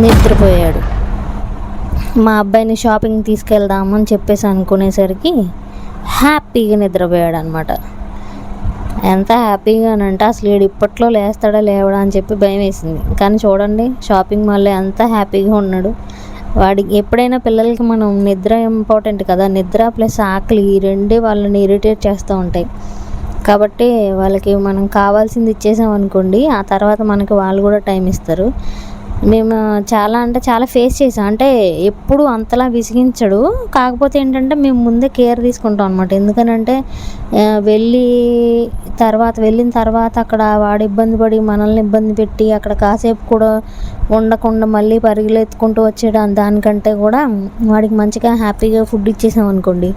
నిద్రపోయాడు. మా అబ్బాయిని షాపింగ్ తీసుకెళ్దామని చెప్పేసి అనుకునేసరికి హ్యాపీగా నిద్రపోయాడు అనమాట. ఎంత హ్యాపీగానంటే అసలు వీడు ఇప్పట్లో లేస్తాడా లేవడా అని చెప్పి భయం వేసింది. కానీ చూడండి, షాపింగ్ మాల్లో ఎంత హ్యాపీగా ఉన్నాడు. వాడికి ఎప్పుడైనా పిల్లలకి మనం నిద్ర ఇంపార్టెంట్ కదా, నిద్ర ప్లస్ ఆకలి ఈ రెండే వాళ్ళని ఇరిటేట్ చేస్తూ ఉంటాయి. కాబట్టి వాళ్ళకి మనం కావాల్సింది ఇచ్చేసాం అనుకోండి, ఆ తర్వాత మనకి వాళ్ళు కూడా టైం ఇస్తారు. మేము చాలా అంటే చాలా ఫేస్ చేసాం. అంటే ఎప్పుడు అంతలా విసిగించడు, కాకపోతే ఏంటంటే మేము ముందే కేర్ తీసుకుంటాం అనమాట. ఎందుకనంటే వెళ్ళిన తర్వాత అక్కడ వాడు ఇబ్బంది పడి మనల్ని ఇబ్బంది పెట్టి అక్కడ కాసేపు కూడా ఉండకుండా మళ్ళీ పరిగెత్తుకుంటూ వచ్చేయడం దానికంటే కూడా వాడికి మంచిగా హ్యాపీగా ఫుడ్ ఇచ్చేసాం అనుకోండి,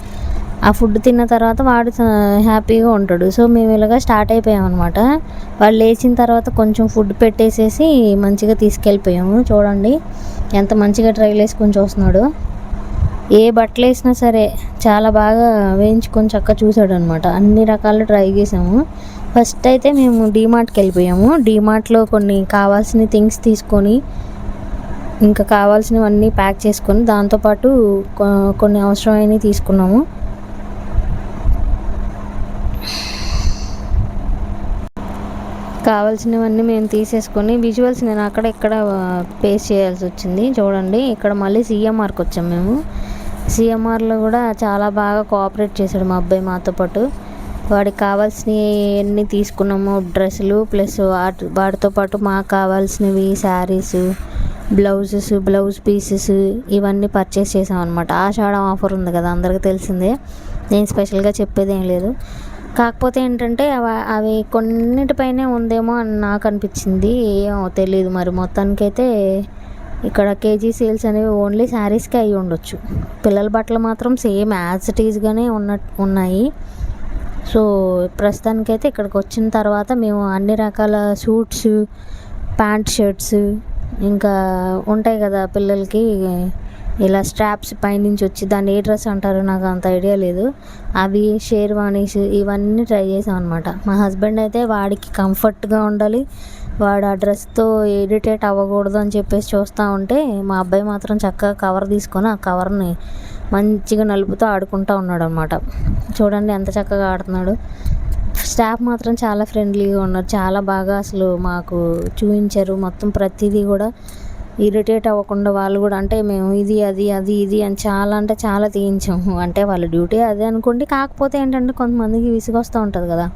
ఆ ఫుడ్ తిన్న తర్వాత వాడు హ్యాపీగా ఉంటాడు. సో మేము ఇలాగ స్టార్ట్ అయిపోయాం అనమాట. వాళ్ళు లేచిన తర్వాత కొంచెం ఫుడ్ పెట్టేసేసి మంచిగా తీసుకెళ్ళిపోయాము. చూడండి ఎంత మంచిగా ట్రైల్ వేసుకొని చూస్తున్నాడు. ఏ బట్టలు వేసినా సరే చాలా బాగా వేయించుకొని చక్కగా చూసాడు అనమాట. అన్ని రకాలు ట్రై చేసాము. ఫస్ట్ అయితే మేము డీమార్ట్కి వెళ్ళిపోయాము. డీమార్ట్లో కొన్ని కావాల్సిన థింగ్స్ తీసుకొని ఇంకా కావాల్సినవన్నీ ప్యాక్ చేసుకొని దాంతోపాటు కొన్ని అవసరమైనవి తీసుకున్నాము. కావాల్సినవన్నీ మేము తీసేసుకొని విజువల్స్ నేను అక్కడ ఇక్కడ పేస్ట్ చేయాల్సి వచ్చింది. చూడండి ఇక్కడ మళ్ళీ సిఎంఆర్కి వచ్చాం మేము. సిఎంఆర్లో కూడా చాలా బాగా కోఆపరేట్ చేశాడు మా అబ్బాయి మాతో పాటు. వాడికి కావాల్సినవి అన్నీ తీసుకున్నాము. డ్రెస్సులు ప్లస్ వాటితో పాటు మాకు కావాల్సినవి శారీస్, బ్లౌజ్ పీసెస్ ఇవన్నీ పర్చేస్ చేసాం అనమాట. ఆషాఢం ఆఫర్ ఉంది కదా, అందరికీ తెలిసిందే, నేను స్పెషల్గా చెప్పేది ఏం లేదు. కాకపోతే ఏంటంటే అవి కొన్నిటిపైనే ఉందేమో అని నాకు అనిపించింది, ఏమో తెలియదు మరి. మొత్తానికైతే ఇక్కడ కేజీ సేల్స్ అనేవి ఓన్లీ శారీస్కి అయ్యి ఉండొచ్చు. పిల్లల బట్టలు మాత్రం సేమ్ యాజ్ ఇట్ ఈజ్గానే ఉన్నాయి. సో ప్రస్తుతానికైతే ఇక్కడికి వచ్చిన తర్వాత మేము అన్ని రకాల సూట్స్, ప్యాంట్ షర్ట్స్, ఇంకా ఉంటాయి కదా పిల్లలకి ఇలా స్ట్రాప్స్ పైనుంచి వచ్చి దాన్ని ఏ డ్రెస్ అంటారో నాకు అంత ఐడియా లేదు, అవి షేర్వానీస్ ఇవన్నీ ట్రై చేసాం అనమాట. మా హస్బెండ్ అయితే వాడికి కంఫర్ట్గా ఉండాలి, వాడు ఆ డ్రెస్తో ఇరిటేట్ అవ్వకూడదు అని చెప్పేసి చూస్తూ ఉంటే మా అబ్బాయి మాత్రం చక్కగా కవర్ తీసుకొని ఆ కవర్ని మంచిగా నలుపుతూ ఆడుకుంటూ ఉన్నాడు అనమాట. చూడండి ఎంత చక్కగా ఆడుతున్నాడు. స్టాఫ్ మాత్రం చాలా ఫ్రెండ్లీగా ఉన్నారు, చాలా బాగా అసలు మాకు చూపించారు. మొత్తం ప్రతిదీ కూడా ఇరిటేట్ అవ్వకుండా వాళ్ళు కూడా, అంటే మేము ఇది అని చాలా అంటే చాలా తీయించాము. అంటే వాళ్ళ డ్యూటీ అదే అనుకోండి. కాకపోతే ఏంటంటే కొంతమందికి విసుగొస్తూ ఉంటుంది కదా,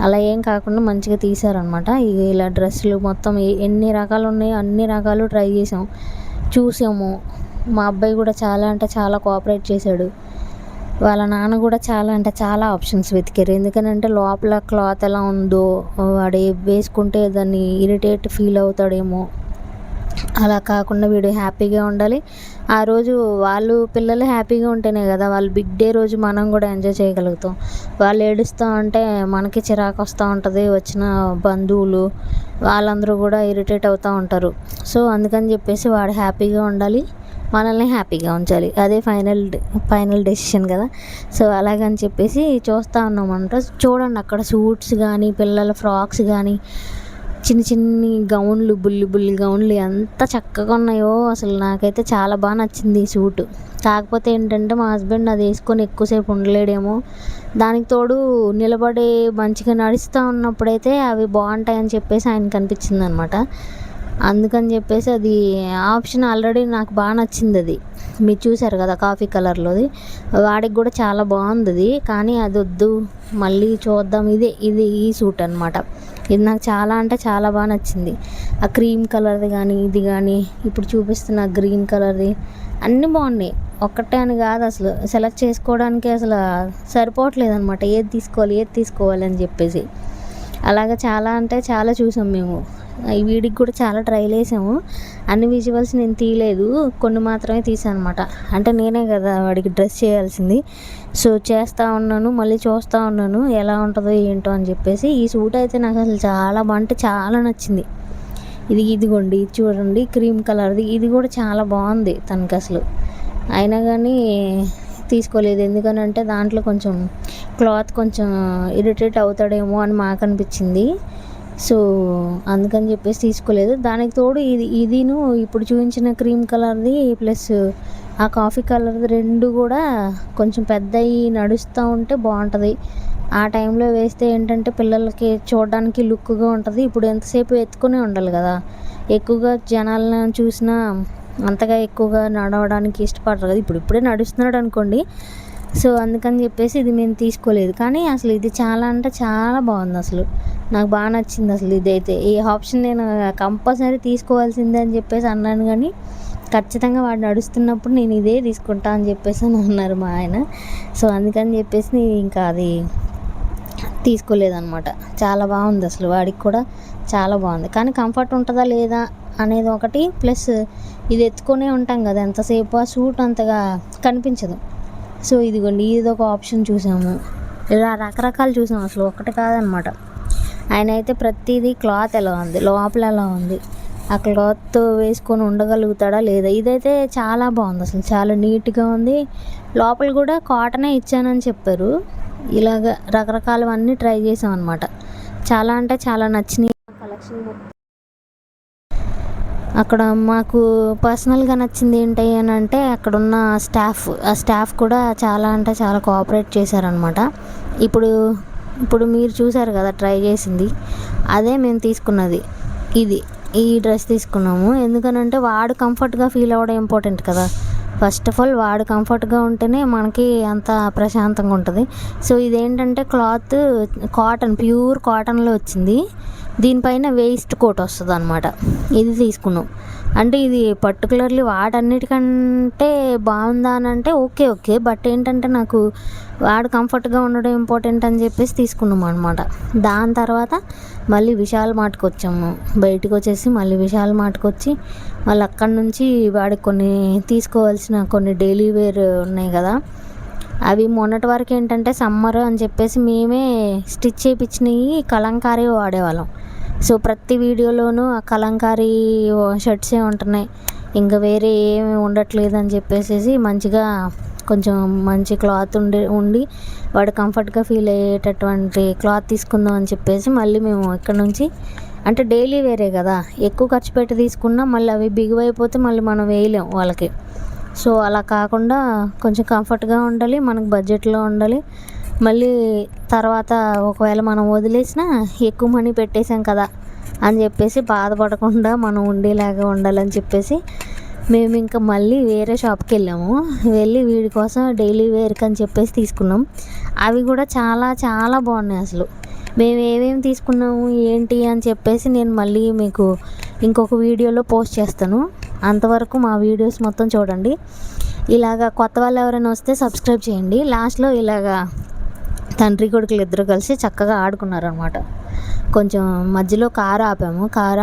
అలా ఏం కాకుండా మంచిగా తీశారనమాట. ఇలా డ్రెస్సులు మొత్తం ఎన్ని రకాలు ఉన్నాయో అన్ని రకాలు ట్రై చూసాము. మా అబ్బాయి కూడా చాలా అంటే చాలా కోఆపరేట్ చేశాడు. వాళ్ళ నాన్న కూడా చాలా అంటే చాలా ఆప్షన్స్ వెతికారు. ఎందుకనంటే లోపల క్లాత్ ఎలా ఉందో, వాడు వేసుకుంటే దాన్ని ఇరిటేట్ ఫీల్ అవుతాడేమో, అలా కాకుండా వీడు హ్యాపీగా ఉండాలి. ఆ రోజు పిల్లలు హ్యాపీగా ఉంటేనే కదా వాళ్ళు బిగ్ డే రోజు మనం కూడా ఎంజాయ్ చేయగలుగుతాం. వాళ్ళు ఏడుస్తూ ఉంటే మనకి చిరాకు వస్తూ ఉంటుంది, వచ్చిన బంధువులు వాళ్ళందరూ కూడా ఇరిటేట్ అవుతూ ఉంటారు. సో అందుకని చెప్పేసి వాడు హ్యాపీగా ఉండాలి, మనల్ని హ్యాపీగా ఉంచాలి, అదే ఫైనల్ డెసిషన్ కదా. సో అలాగని చెప్పేసి చూస్తూ ఉన్నామంట. చూడండి అక్కడ సూట్స్ కానీ, పిల్లల ఫ్రాక్స్ కానీ, చిన్ని గౌన్లు, బుల్లి గౌన్లు ఎంత చక్కగా ఉన్నాయో. అసలు నాకైతే చాలా బాగా నచ్చింది ఈ సూటు. కాకపోతే ఏంటంటే మా హస్బెండ్ అది వేసుకొని ఎక్కువసేపు ఉండలేడేమో, దానికి తోడు నిలబడి మంచిగా నడుస్తూ ఉన్నప్పుడైతే అవి బాగుంటాయని చెప్పేసి ఆయనకు అనిపించింది అనమాట. అందుకని చెప్పేసి అది ఆప్షన్ ఆల్రెడీ నాకు బాగా నచ్చింది. అది మీరు చూసారు కదా కాఫీ కలర్లోది, వాడికి కూడా చాలా బాగుంది అది. కానీ అది వద్దు, మళ్ళీ చూద్దాం, ఈ సూట్ అనమాట. ఇది నాకు చాలా అంటే చాలా బాగా నచ్చింది. ఆ క్రీమ్ కలర్ది కానీ, ఇది కానీ, ఇప్పుడు చూపిస్తున్న గ్రీన్ కలర్ది అన్నీ బాగున్నాయి. ఒక్కటే అని కాదు, అసలు సెలెక్ట్ చేసుకోవడానికి అసలు సరిపోవట్లేదు అనమాట. ఏది తీసుకోవాలి అని చెప్పేసి అలాగా చాలా అంటే చాలా చూసాం మేము. ఈ వీడికి కూడా చాలా ట్రైల్ వేసాము. అన్ని విజువల్స్ నేను తీయలేదు, కొన్ని మాత్రమే తీసాను అనమాట. అంటే నేనే కదా వాడికి డ్రెస్ చేయాల్సింది. సో చేస్తూ ఉన్నాను, మళ్ళీ చూస్తూ ఉన్నాను ఎలా ఉంటుందో ఏంటో అని చెప్పేసి. ఈ సూట్ అయితే నాకు అసలు చాలా అంటే చాలా నచ్చింది. ఇదిగోండి చూడండి క్రీమ్ కలర్ది, ఇది కూడా చాలా బాగుంది తనకి అసలు. అయినా కానీ తీసుకోలేదు, ఎందుకనంటే దాంట్లో కొంచెం క్లాత్ కొంచెం ఇరిటేట్ అవుతాడేమో అని మాకు అనిపించింది. సో అందుకని చెప్పేసి తీసుకోలేదు. దానికి తోడు ఇదిను ఇప్పుడు చూపించిన క్రీమ్ కలర్ది ప్లస్ ఆ కాఫీ కలర్ది రెండు కూడా కొంచెం పెద్దవి నడుస్తూ ఉంటే బాగుంటుంది. ఆ టైంలో వేస్తే ఏంటంటే పిల్లలకి చూడడానికి లుక్గా ఉంటుంది. ఇప్పుడు ఎంతసేపు ఎత్తుకునే ఉండాలి కదా, ఎక్కువగా జనాలను చూసినా అంతగా ఎక్కువగా నడవడానికి ఇష్టపడరు కదా. ఇప్పుడే నడుస్తున్నాడు అనుకోండి. సో అందుకని చెప్పేసి ఇది మేము తీసుకోలేదు. కానీ అసలు ఇది చాలా అంటే చాలా బాగుంది. అసలు నాకు బాగా నచ్చింది. అసలు ఇదైతే ఈ ఆప్షన్ నేను కంపల్సరీ తీసుకోవాల్సిందే అని చెప్పేసి అన్నాను. కానీ ఖచ్చితంగా వాడు నడుస్తున్నప్పుడు నేను ఇదే తీసుకుంటా అని చెప్పేసి అని అన్నారు మా ఆయన. సో అందుకని చెప్పేసి నేను ఇంకా అది తీసుకోలేదన్నమాట. చాలా బాగుంది అసలు, వాడికి కూడా చాలా బాగుంది. కానీ కంఫర్ట్ ఉంటుందా లేదా అనేది ఒకటి, ప్లస్ ఇది ఎత్తుకొనే ఉంటాం కదా ఎంతసేపు, ఆ సూట్ అంతగా కనిపించదు. సో ఇదిగోండి, ఇది ఒక ఆప్షన్ చూసాము. ఇలా రకరకాలు చూసాము, అసలు ఒకటి కాదనమాట. ఆయన అయితే ప్రతిదీ క్లాత్ ఎలా ఉంది, లోపల ఎలా ఉంది, ఆ క్లాత్ వేసుకొని ఉండగలుగుతాడా లేదా. ఇదైతే చాలా బాగుంది, అసలు చాలా నీట్గా ఉంది. లోపల కూడా కాటనే ఇచ్చానని చెప్పారు. ఇలాగ రకరకాలవన్నీ ట్రై చేసాం అనమాట. చాలా అంటే చాలా నచ్చినాయి కలెక్షన్. అక్కడ మాకు పర్సనల్గా నచ్చింది ఏంటి అని అంటే అక్కడున్న ఆ స్టాఫ్ కూడా చాలా అంటే చాలా కోఆపరేట్ చేశారనమాట. ఇప్పుడు మీరు చూసారు కదా ట్రై చేసింది, అదే మేము తీసుకున్నది. ఈ డ్రెస్ తీసుకున్నాము. ఎందుకనంటే వాడు కంఫర్ట్గా ఫీల్ అవ్వడం ఇంపార్టెంట్ కదా. ఫస్ట్ ఆఫ్ ఆల్ వాడు కంఫర్ట్గా ఉంటేనే మనకి అంత ప్రశాంతంగా ఉంటుంది. సో ఇదేంటంటే క్లాత్ ప్యూర్ కాటన్లో వచ్చింది. దీనిపైన వేస్ట్ కోట్ వస్తుంది అనమాట. ఇది తీసుకున్నాం. అంటే ఇది పర్టికులర్లీ వాటన్నిటికంటే బాగుందా అని అంటే ఓకే, బట్ ఏంటంటే నాకు వాడు కంఫర్ట్గా ఉండడం ఇంపార్టెంట్ అని చెప్పేసి తీసుకున్నాం అనమాట. దాని తర్వాత మళ్ళీ విశాల్ మార్ట్కి వచ్చాము. బయటకు వచ్చేసి మళ్ళీ విశాల్ మార్ట్కి వచ్చి మళ్ళీ అక్కడి నుంచి వాడికి కొన్ని తీసుకోవాల్సిన కొన్ని డైలీ వేర్ ఉన్నాయి కదా, అవి మొన్నటి వరకు ఏంటంటే సమ్మర్ అని చెప్పేసి మేమే స్టిచ్ చేయించినవి కలంకారీ వాడేవాళ్ళం. సో ప్రతి వీడియోలోనూ ఆ కలంకారీ షర్ట్సే ఉంటున్నాయి, ఇంకా వేరే ఏమి ఉండట్లేదు అని చెప్పేసి మంచిగా కొంచెం మంచి క్లాత్ ఉండి వాడు కంఫర్ట్గా ఫీల్ అయ్యేటటువంటి క్లాత్ తీసుకుందాం అని చెప్పేసి మళ్ళీ మేము ఇక్కడ నుంచి, అంటే డైలీ వేరే కదా, ఎక్కువ ఖర్చు పెట్టి తీసుకున్నా మళ్ళీ అవి బిగువైపోతే మళ్ళీ మనం వేయలేం వాళ్ళకి. సో అలా కాకుండా కొంచెం కంఫర్ట్గా ఉండాలి, మనకు బడ్జెట్లో ఉండాలి. మళ్ళీ తర్వాత ఒకవేళ మనం వదిలేసినా ఎక్కువ మనీ పెట్టేసాం కదా అని చెప్పేసి బాధపడకుండా మనం ఉండేలాగా ఉండాలని చెప్పేసి మేము ఇంకా మళ్ళీ వేరే షాప్కి వెళ్ళి వీడి కోసం డైలీ వేర్కి అని చెప్పేసి తీసుకున్నాం. అవి కూడా చాలా చాలా బాగున్నాయి. అసలు మేము ఏమేమి తీసుకున్నాము ఏంటి అని చెప్పేసి నేను మళ్ళీ మీకు ఇంకొక వీడియోలో పోస్ట్ చేస్తాను. అంతవరకు మా వీడియోస్ మొత్తం చూడండి. ఇలాగా కొత్త వాళ్ళు ఎవరైనా వస్తే సబ్స్క్రైబ్ చేయండి. లాస్ట్లో ఇలాగా తండ్రి కొడుకులు ఇద్దరు కలిసి చక్కగా ఆడుకున్నారనమాట. కొంచెం మధ్యలో కారు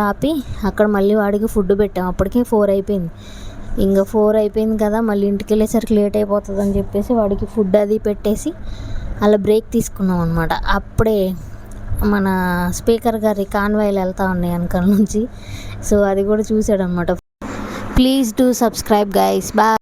ఆపి అక్కడ మళ్ళీ వాడికి ఫుడ్ పెట్టాము. అప్పటికే 4 అయిపోయింది. ఇంకా 4 అయిపోయింది కదా, మళ్ళీ ఇంటికి వెళ్ళేసరికి లేట్ అయిపోతుంది అని చెప్పేసి వాడికి ఫుడ్ అది పెట్టేసి అలా బ్రేక్ తీసుకున్నాం అనమాట. అప్పుడే మన స్పీకర్ గారి కాన్వాయిలు వెళ్తూ ఉన్నాయి వెనకాల నుంచి. సో అది కూడా చూసాడు అనమాట. Please do subscribe guys, bye.